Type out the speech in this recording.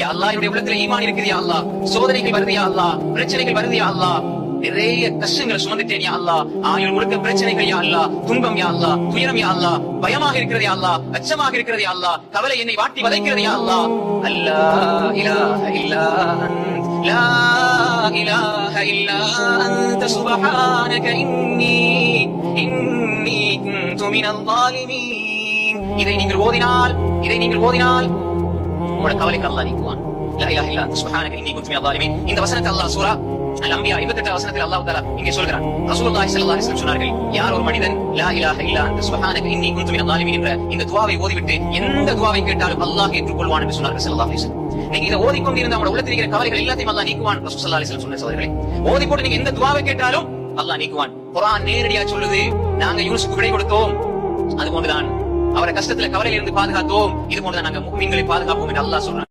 யா அல்லாஹ் என்னுடைய உள்ளத்துல ஈமான் இருக்குது யா அல்லாஹ், சோதனைகள் வருது யா அல்லாஹ், பிரச்சனைகள் வருது யா அல்லாஹ், நிறைய கஷ்டங்களை சுமந்துட்டேன் யா அல்லாஹ், ஆயுள் முழுக்க பிரச்சனைகள் யா அல்லாஹ், துன்பம் யா அல்லாஹ், துயரம் யா அல்லாஹ், பயமாக இருக்கிறது யா அல்லாஹ், அச்சமாக இருக்கிறது யா அல்லாஹ், கவலை என்னை வாட்டி வதைக்கிறது யா அல்லாஹ். அல்லாஹ் இலாஹ இல்லா அன்த், லா இலாஹ இல்லா அன்த சுப்ஹானக இன்னி குன்து மினல் ஸாலிமீன். இதை நீங்கள் ஓதினால் உங்களோட கவலைக்கு அல்லாஹ் நீக்குவான். லா இலாஹ இல்லா அன்த சுப்ஹானக இன்னி குன்து மினல் ஸாலிமீன். இந்த வசனத்தை அல்லாஹ் சூரா அல்-அன்பியா 28 வசனத்தில் அல்லாஹ் தஆலா இங்கே சொல்கிறான். ரசூலுல்லாஹி ஸல்லல்லாஹு அலைஹி வஸல்லம் சொன்னார்கள், யார் ஒரு மனிதன் லா இலாஹ இல்லா அன்த சுப்ஹானக இன்னி குன்து மினல் ஸாலிமீன் என்ற இந்த துஆவை ஓதிவிட்டு எந்த துஆவை கேட்டாலும் அல்லாஹ் ஏற்றுக்கொள்வான் என்று சொன்னார்கள் ஸல்லல்லாஹு அலைஹி வஸல்லம். நீங்க இதை ஓதிக்கொண்டிருந்த உங்களுடைய உள்ளத்தில் இருக்கிற கவலைகள் எல்லாத்தையும் அல்லாஹ் நீக்குவான். ரசூல் ஸல்லல்லாஹு அலைஹி வஸல்லம் சொன்ன சகோதரர்களே, ஓதிக்கொண்டு நீங்க எந்த துஆவை கேட்டாலும் அல்லாஹ் நீக்குவான். குர்ஆன் நேரடியா சொல்லுது, நாங்க யூசுஃபுக்கு விடை கொடுத்தோம், அது போன்றுதான் அவரை கஷ்டத்துல கவலையிலிருந்து பாதுகாத்தோம், இது போன்றுதான் நாங்க முஃமின்களை பாதுகாப்போம் என்று அல்லாஹ் சொல்றான்.